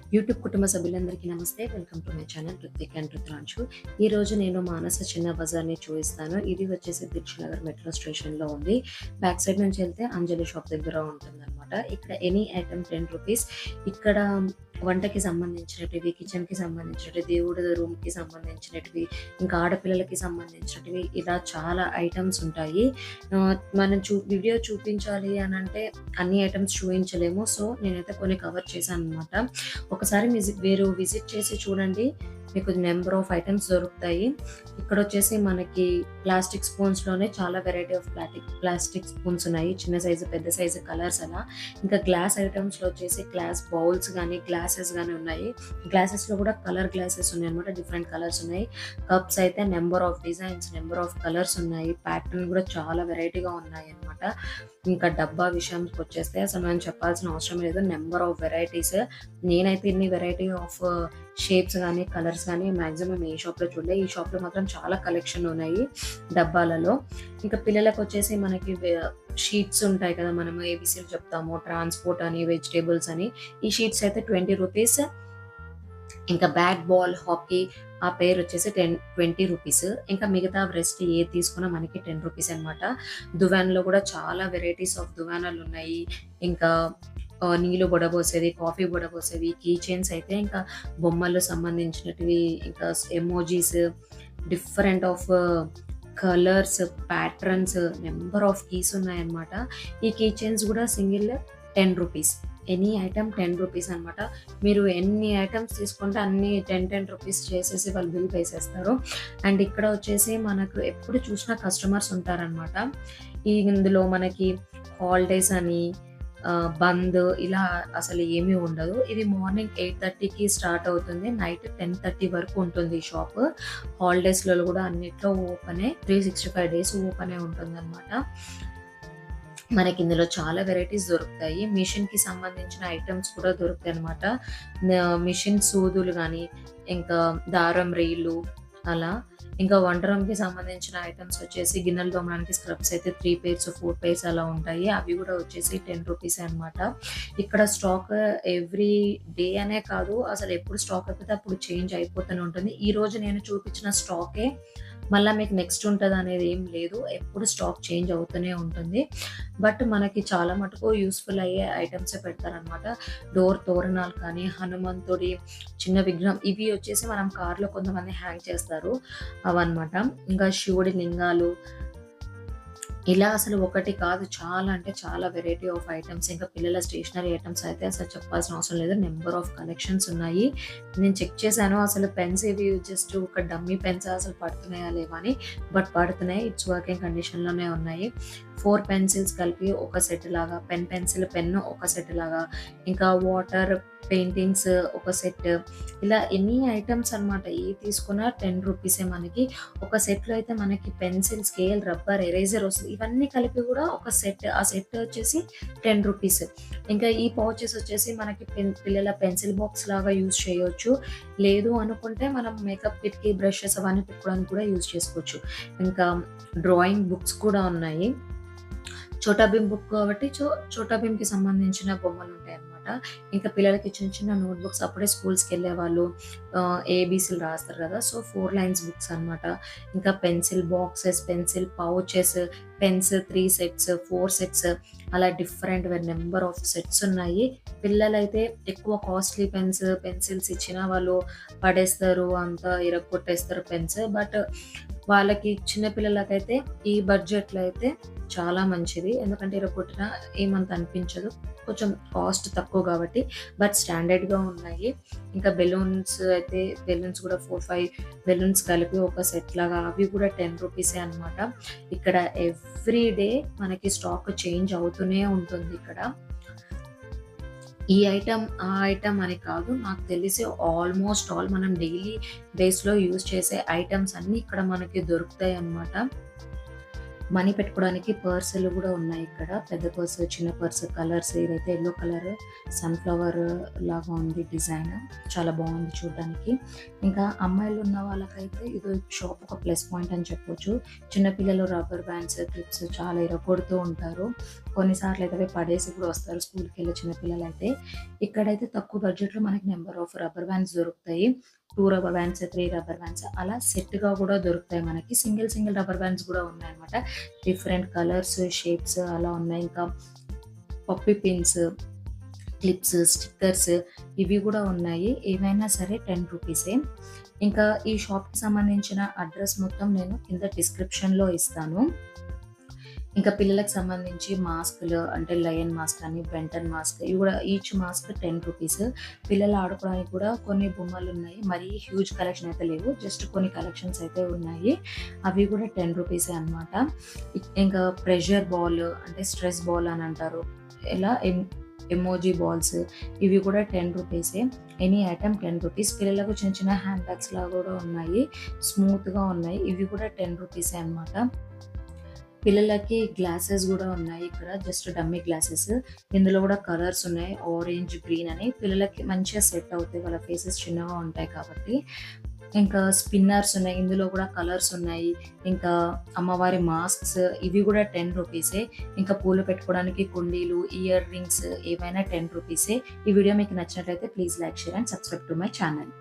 YouTube కుటుంబ సభ్యులందరికీ నమస్తే. Welcome to my channel Ruthvik and Rudranshu. ఈరోజు నేను మానస చిన్న బజార్‌ని చూపిస్తాను. ఇది వచ్చేసి దిల్‌షుక్‌నగర్ మెట్రో స్టేషన్‌లో ఉంది. బ్యాక్ సైడ్ నుంచి వెళ్తే అంజలి షాప్ దగ్గర ఉంటుందన్నమాట. ఇక్కడ ఎనీ ఐటెమ్ రూ. 10. ఇక్కడ వంటకి సంబంధించినటివి, కిచెన్‌కి సంబంధించినటివి, దేవుడి రూమ్‌కి సంబంధించినటివి, ఇంకా ఆడపిల్లలకి సంబంధించినటివి ఇలా చాలా ఐటెమ్స్ ఉంటాయి. మనం వీడియో చూపించాలి అనంటే అన్ని ఐటెమ్స్ చూయించలేము. సో, నేనైతే కొన్ని కవర్ చేశానన్నమాట. ఒకసారి మీరు విజిట్ చేసి చూడండి. మీకు నెంబర్ ఆఫ్ ఐటెమ్స్ దొరుకుతాయి. ఇక్కడొచ్చేసి మనకి ప్లాస్టిక్ స్పూన్స్‌లోనే చాలా వెరైటీ ఆఫ్ ప్లాస్టిక్ స్పూన్స్ ఉన్నాయి. చిన్న సైజు, పెద్ద సైజు, కలర్స్ అలా. ఇంకా గ్లాస్ ఐటెమ్స్‌లో వచ్చేసి గ్లాస్ బౌల్స్ గానీ, గ్లాసెస్ గానీ ఉన్నాయి. గ్లాసెస్‌లో కూడా కలర్ గ్లాసెస్ ఉన్నాయన్నమాట. డిఫరెంట్ కలర్స్ ఉన్నాయి. కప్స్ అయితే number of designs, number of colours ఉన్నాయి. ప్యాటర్న్ కూడా చాలా వెరైటీగా ఉన్నాయన్నమాట. ఇంకా డబ్బా విషయానికొచ్చేస్తే అసలు మనం చెప్పాల్సిన అవసరం లేదు. Number of varieties. నేనైతే ఇన్ని వెరైటీ ఆఫ్ షేప్స్ గానీ, కలర్స్ గానీ మాక్సిమం ఏ షాప్‌లో చూడలే. ఈ షాప్‌లో మాత్రం చాలా కలెక్షన్ ఉన్నాయి డబ్బాలలో. ఇంకా పిల్లలకొచ్చేసి మనకి షీట్స్ ఉంటాయి కదా! మనం ఏబీసీలు చెప్తాము. ట్రాన్స్‌పోర్ట్ అని, వెజిటబుల్స్ అని. ఈ షీట్స్ అయితే రూ. 20. ఇంకా బ్యాట్ బాల్, హాకీ ఆ పేర్ వచ్చేసి 20 రూపీస్. ఇంకా మిగతా రెస్ట్ ఏది తీసుకున్నా మనకి రూ. 10 అనమాట. దువ్వానలో కూడా చాలా వెరైటీస్ ఆఫ్ దువ్వానాలున్నాయి. ఇంకా నీళ్ళు వడబోసేవి, కాఫీ వడబోసేవి, కీ చైన్స్ అయితే ఇంకా బొమ్మలు సంబంధించినటివి, ఇంకా emojis, different of colours, patterns, number of keys ఉన్నాయన్నమాట. ఈ కీ చైన్స్ కూడా సింగిల్ రూ. 10. ఎనీ ఐటెమ్ రూ. 10 అనమాట. మీరు ఎన్ని ఐటెమ్స్ తీసుకుంటే అన్ని 10 రూపీస్ చేసేసి వాళ్ళు బిల్ వేసేస్తారు. అండ్ ఇక్కడ వచ్చేసి మనకు ఎప్పుడు చూసినా కస్టమర్స్ ఉంటారనమాట. ఇందులో మనకి హాలిడేస్ అని బంద్ ఇలా అసలు ఏమీ ఉండదు. ఇది మార్నింగ్ 8:30కి స్టార్ట్ అవుతుంది. నైట్ 10:30 వరకు ఉంటుంది ఈ షాప్. హాలిడేస్‌లలో కూడా అన్నిట్లో ఓపెనే. 365 డేస్ ఓపెనే ఉంటుందన్నమాట. మనకి ఇందులో చాలా వెరైటీస్ దొరుకుతాయి. మిషన్‌కి సంబంధించిన ఐటెమ్స్ కూడా దొరుకుతాయన్నమాట. మిషన్ సూదులు గానీ, ఇంకా దారం రీలు అలా. ఇంకా వంట రూమ్‌కి సంబంధించిన ఐటెమ్స్ వచ్చేసి గిన్నెలు తోమడానికి స్క్రబ్స్ అయితే 3 పెయిర్స్, 4 పెయిర్స్ అలా ఉంటాయి. అవి కూడా వచ్చేసి రూ. 10 అనమాట. ఇక్కడ స్టాక్ ఎవ్రీ డే అనే కాదు, అసలు ఎప్పుడు స్టాక్ అయిపోతే అప్పుడు చేంజ్ అయిపోతూనే ఉంటుంది. ఈరోజు నేను చూపించిన స్టాకే మళ్ళా మీకు నెక్స్ట్ ఉంటదనేది ఏం లేదు. ఎప్పుడు స్టాక్ చేంజ్ అవుతూనే ఉంటుంది. బట్ మనకి చాలా మటుకు యూజ్‌ఫుల్ అయ్యే ఐటెమ్సే పెడతారనమాట. డోర్ తోరణాలు కానీ, హనుమంతుడి చిన్న విగ్రహం ఇవి వచ్చేసి మనం కార్‌లో కొంతమంది హ్యాంగ్ చేస్తారు. అవన్నమాట. ఇంకా శివుడి లింగాలు ఇలా అసలు ఒకటి కాదు, చాలా అంటే చాలా వెరైటీ ఆఫ్ ఐటెమ్స్. ఇంకా పిల్లల స్టేషనరీ ఐటెమ్స్ అయితే అసలు చెప్పాల్సిన అవసరం లేదు. నెంబర్ ఆఫ్ కలెక్షన్స్ ఉన్నాయి. నేను చెక్ చేశాను అసలు పెన్స్ ఇవి జస్ట్ ఒక డమ్మీ పెన్స్ అసలు పడుతున్నాయా లేవా అని. బట్ పడుతున్నాయి. ఇట్స్ వర్కింగ్ కండిషన్‌లోనే ఉన్నాయి. 4 పెన్సిల్స్ కలిపి ఒక సెట్ లాగా, పెన్ను ఒక సెట్ లాగా, ఇంకా వాటర్ పెయింటింగ్స్ ఒక సెట్, ఇలా ఎన్ని ఐటెమ్స్ అనమాట. ఏది తీసుకున్నా రూ. 10 మనకి. ఒక సెట్‌లో అయితే మనకి పెన్సిల్, స్కేల్, రబ్బర్, ఎరేజర్ వస్తది. ఇవన్నీ కలిపి కూడా ఒక సెట్. ఆ సెట్ వచ్చేసి రూ. 10. ఇంకా ఈ పౌచెస్ వచ్చేసి మనకి పిల్లల పెన్సిల్ బాక్స్ లాగా యూజ్ చేయొచ్చు. లేదు అనుకుంటే మనం మేకప్ కిట్‌కి బ్రషెస్ అవన్నీ పెట్టుకోవడానికి కూడా యూజ్ చేసుకోవచ్చు. ఇంకా డ్రాయింగ్ బుక్స్ కూడా ఉన్నాయి. చోటా భీమ్ బుక్ కాబట్టి చోటా భీమ్‌కి సంబంధించిన బొమ్మలుంటాయన్నమాట. ఇంకా పిల్లలకి చిన్న చిన్న నోట్ బుక్స్, అప్పుడే స్కూల్స్‌కెళ్ళేవాళ్ళు ఏబీసీలు రాస్తారు కదా! సో, 4 లైన్స్ బుక్స్ అన్నమాట. ఇంకా pencil boxes, pencil pouches, pens 3 sets, 4 sets అలా డిఫరెంట్ నెంబర్ ఆఫ్ సెట్స్ ఉన్నాయి. పిల్లలైతే ఎక్కువ కాస్ట్‌లీ పెన్సిల్స్ ఇచ్చినా వాళ్ళు పడేస్తారు. అంతా ఇరగ్గొట్టేస్తారు పెన్స్. బట్ వాళ్ళకి చిన్న పిల్లలకైతే ఈ బడ్జెట్‌లో అయితే చాలా మంచిది. ఎందుకంటే ఇరగ్గొట్టినా ఏమంత అనిపించదు. కొంచెం కాస్ట్ తక్కువ కాబట్టి. బట్ స్టాండర్డ్‌గా ఉన్నాయి. ఇంకా బెలూన్స్ కూడా 4, 5 బెలూన్స్ కలిపి ఒక సెట్ లాగా అవి కూడా రూ. 10 అనమాట. ఇక్కడ ఎవ్రీ డే మనకి స్టాక్ చేంజ్ అవుతూనే ఉంటుంది ఇక్కడ. ఈ ఐటెమ్, ఆ ఐటెమ్ అని కాదు. నాకు తెలిసి ఆల్మోస్ట్ ఆల్ మనం డైలీ బేస్‌లో యూజ్ చేసే ఐటెమ్స్ అన్నీ ఇక్కడ మనకి దొరుకుతాయన్నమాట. మనీ పెట్టుకోవడానికి పర్సులు గూడా ఉన్నాయి ఇక్కడ. పెద్ద పర్సు, చిన్న పర్సు కలర్స్ ఇదైతే యెల్లో కలర్ సన్‌ఫ్లవర్ లాగా ఉంది డిజైన్. చాలా బావుంది చూడ్డానికి. ఇంకా అమ్మాయిలు ఉన్న వాళ్ళకైతే ఇది షాప్ ఒక ప్లస్ పాయింట్ అని చెప్పొచ్చు. చిన్న పిల్లలు రబ్బర్ బ్యాండ్స్, క్లిప్స్ చాలా ఇరగొడుతూ ఉంటారు. కొన్నిసార్లు అయితే అవి పడేసి కూడా వస్తారు స్కూల్‌కెళ్ళే చిన్న పిల్లలైతే. ఇక్కడైతే తక్కువ బడ్జెట్‌లో మనకి నంబర్ ఆఫ్ రబ్బర్ బ్యాండ్స్ దొరుకుతాయి. 2 రబ్బర్ బ్యాండ్స్, 3 రబ్బర్ బ్యాండ్స్ అలా సెట్‌గా గూడా దొరుకుతాయి మనకి. సింగిల్ రబ్బర్ బ్యాండ్స్ గూడా ఉన్నాయన్నమాట. డిఫరెంట్ కలర్స్, షేప్స్ అలా ఉన్నాయి. ఇంకా పప్పీ పిన్స్, క్లిప్స్, స్టిక్కర్స్ ఇవి గూడా ఉన్నాయి. ఏవైనా సరే 10 రూపీసే. ఇంకా ఈ షాప్‌కి సంబంధించిన అడ్రెస్ మొత్తం నేను కింద డిస్క్రిప్షన్‌లో ఇస్తాను. ఇంకా పిల్లలకి సంబంధించి మాస్కులు అంటే లయన్ మాస్క్ అని, బెంటన్ మాస్క్ ఇవి గూడా ఈచ్ మాస్క్ 10 రూపీస్. పిల్లలు ఆడుకోవడానికి కూడా కొన్ని బొమ్మలున్నాయి. మరీ హ్యూజ్ కలెక్షన్ అయితే లేవు. జస్ట్ కొన్ని కలెక్షన్స్ అయితే ఉన్నాయి. అవి కూడా 10 రూపీసే అనమాట. ఇంకా ప్రెషర్ బాల్ అంటే స్ట్రెస్ బాల్ అని అంటారు. ఇలా ఎమోజీ బాల్స్ ఇవి కూడా 10 రూపీసే. Any item 10 rupees. పిల్లలకు చిన్న చిన్న హ్యాండ్ బ్యాగ్స్ లాగా కూడా ఉన్నాయి. స్మూత్‌గా ఉన్నాయి. ఇవి కూడా 10 రూపీసే అనమాట. పిల్లలకి గ్లాసెస్ గూడా ఉన్నాయి ఇక్కడ. Just dummy glasses. ఇందులో గూడా కలర్స్ ఉన్నాయి. ఆరెంజ్, గ్రీన్ అని పిల్లలకి మంచిగా సెట్ అవుతాయి. వాళ్ళ ఫేసెస్ చిన్నగా ఉంటాయి కాబట్టి. ఇంకా స్పిన్నర్స్ ఉన్నాయి. ఇందులో కూడా కలర్స్ ఉన్నాయి. ఇంకా అమ్మవారి మాస్క్స్ ఇవి గూడా 10 రూపీసే. ఇంకా పూలు పెట్టుకోవడానికి కుండీలు, ఇయర్ రింగ్స్ ఏవైనా 10 రూపీసే. ఈ వీడియో మీకు నచ్చినట్లయితే please like, share and subscribe to my channel.